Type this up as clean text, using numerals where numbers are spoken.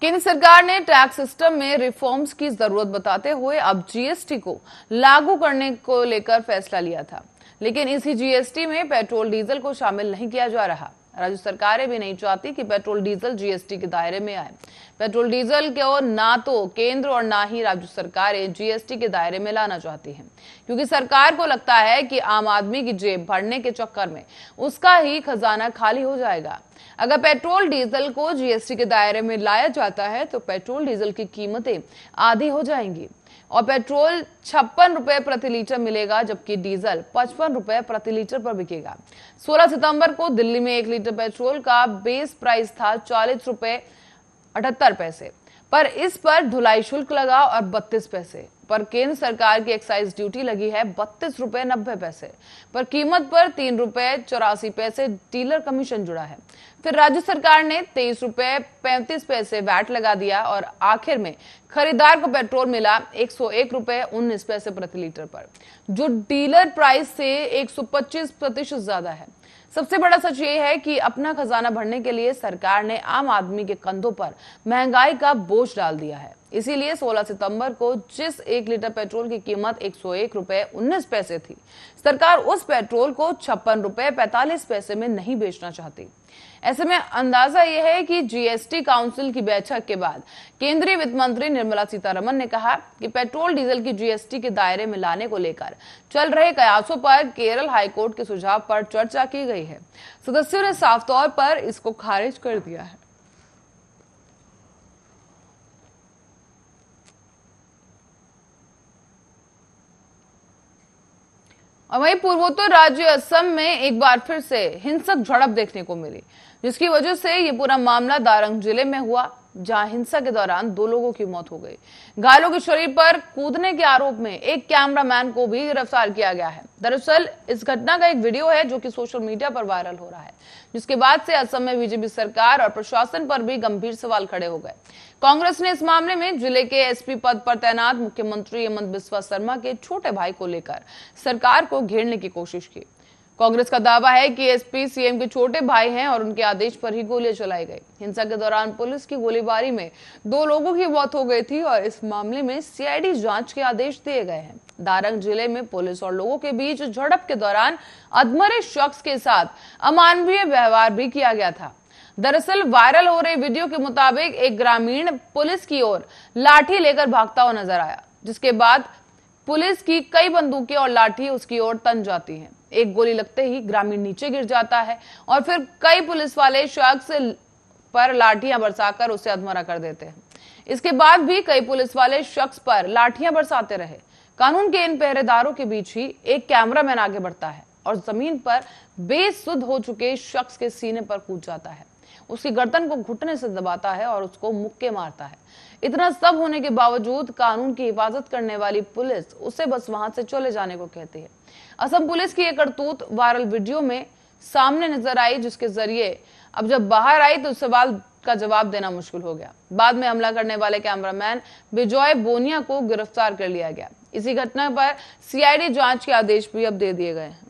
केंद्र सरकार ने टैक्स सिस्टम में रिफॉर्म्स की जरूरत बताते हुए अब जीएसटी को लागू करने को लेकर फैसला लिया था, लेकिन इसी जीएसटी में पेट्रोल डीजल को शामिल नहीं किया जा रहा। राज्य सरकारें भी नहीं चाहती कि पेट्रोल डीजल जीएसटी के दायरे में आए। पेट्रोल डीजल को ना तो केंद्र और ना ही राज्य सरकारें जीएसटी के दायरे में लाना चाहती हैं, क्योंकि सरकार को लगता है कि आम आदमी की जेब भरने के चक्कर में उसका ही खजाना खाली हो जाएगा। अगर पेट्रोल डीजल को जीएसटी के दायरे में लाया जाता है तो पेट्रोल डीजल की कीमतें आधी हो जाएंगी और पेट्रोल 56 रुपए प्रति लीटर मिलेगा, जबकि डीजल 55 रुपए प्रति लीटर पर बिकेगा। 16 सितंबर को दिल्ली में 1 लीटर पेट्रोल का बेस प्राइस था 40 रुपए 78 पैसे, पर इस पर ढुलाई शुल्क लगा और 32 पैसे पर केंद्र सरकार की एक्साइज ड्यूटी लगी है 32 रुपए 90 पैसे पर कीमत पर 3 रुपए 84 पैसे डीलर कमीशन जुड़ा है। फिर राज्य सरकार ने 23 रुपए 35 पैसे वैट लगा दिया और आखिर में खरीदार को पेट्रोल मिला 101 रुपए 19 पैसे प्रति लीटर पर, जो डीलर प्राइस से 125% ज्यादा है। सबसे बड़ा सच ये है कि अपना खजाना भरने के लिए सरकार ने आम आदमी के कंधों पर महंगाई का बोझ डाल दिया है। इसीलिए 16 सितंबर को जिस 1 लीटर पेट्रोल की कीमत 101 रुपए 19 पैसे थी, सरकार उस पेट्रोल को 56 रुपए 45 पैसे में नहीं बेचना चाहती। ऐसे में अंदाजा यह है कि जीएसटी काउंसिल की बैठक के बाद केंद्रीय वित्त मंत्री निर्मला सीतारमण ने कहा कि पेट्रोल डीजल की जीएसटी के दायरे में लाने को लेकर चल रहे कयासों पर केरल हाईकोर्ट के सुझाव पर चर्चा की गई है। सदस्यों ने साफ तौर पर इसको खारिज कर दिया है। और वहीं पूर्वोत्तर राज्य असम में एक बार फिर से हिंसक झड़प देखने को मिली, जिसकी वजह से ये पूरा मामला दारंग जिले में हुआ, जहां हिंसा के दौरान 2 लोगों की मौत हो गई। घायलों के शरीर पर कूदने के आरोप में एक कैमरामैन को भी गिरफ्तार किया गया है। दरअसल इस घटना का एक वीडियो है जो कि सोशल मीडिया पर वायरल हो रहा है, जिसके बाद से असम में बीजेपी सरकार और प्रशासन पर भी गंभीर सवाल खड़े हो गए। कांग्रेस ने इस मामले में जिले के एसपी पद पर तैनात मुख्यमंत्री हेमंत बिस्वा शर्मा के छोटे भाई को लेकर सरकार को घेरने की कोशिश की। कांग्रेस का दावा है कि एसपी सीएम के छोटे भाई हैं और उनके आदेश पर ही गोलियां चलाई गई। हिंसा के दौरान पुलिस की गोलीबारी में 2 लोगों की मौत हो गई थी और इस मामले में सीआईडी जांच के आदेश दिए गए हैं। दारंग जिले में पुलिस और लोगों के बीच झड़प के दौरान अधमरे शख्स के साथ अमानवीय व्यवहार भी किया गया था। दरअसल वायरल हो रहे वीडियो के मुताबिक एक ग्रामीण पुलिस की ओर लाठी लेकर भागता हुआ नजर आया, जिसके बाद पुलिस की कई बंदूकें और लाठी उसकी ओर तन जाती हैं। एक गोली लगते ही ग्रामीण नीचे गिर जाता है और फिर कई पुलिस वाले शख्स पर लाठियां बरसाकर उसे अधमरा कर देते हैं। इसके बाद भी कई पुलिस वाले शख्स पर लाठियां बरसाते रहे। कानून के इन पहरेदारों के बीच ही एक कैमरामैन आगे बढ़ता है और जमीन पर बेसुध हो चुके शख्स के सीने पर कूद जाता है, उसकी गर्दन को घुटने से दबाता है और उसको मुक्के मारता है। इतना सब होने के बावजूद कानून की हिफाजत करने वाली पुलिस उसे बस वहां से चले जाने को कहती है। असम पुलिस की एक करतूत वायरल वीडियो में सामने नजर आई, जिसके जरिए अब जब बाहर आई तो सवाल का जवाब देना मुश्किल हो गया। बाद में हमला करने वाले कैमरामैन बिजॉय बोनिया को गिरफ्तार कर लिया गया। इसी घटना पर सीआईडी जांच के आदेश भी अब दे दिए गए हैं।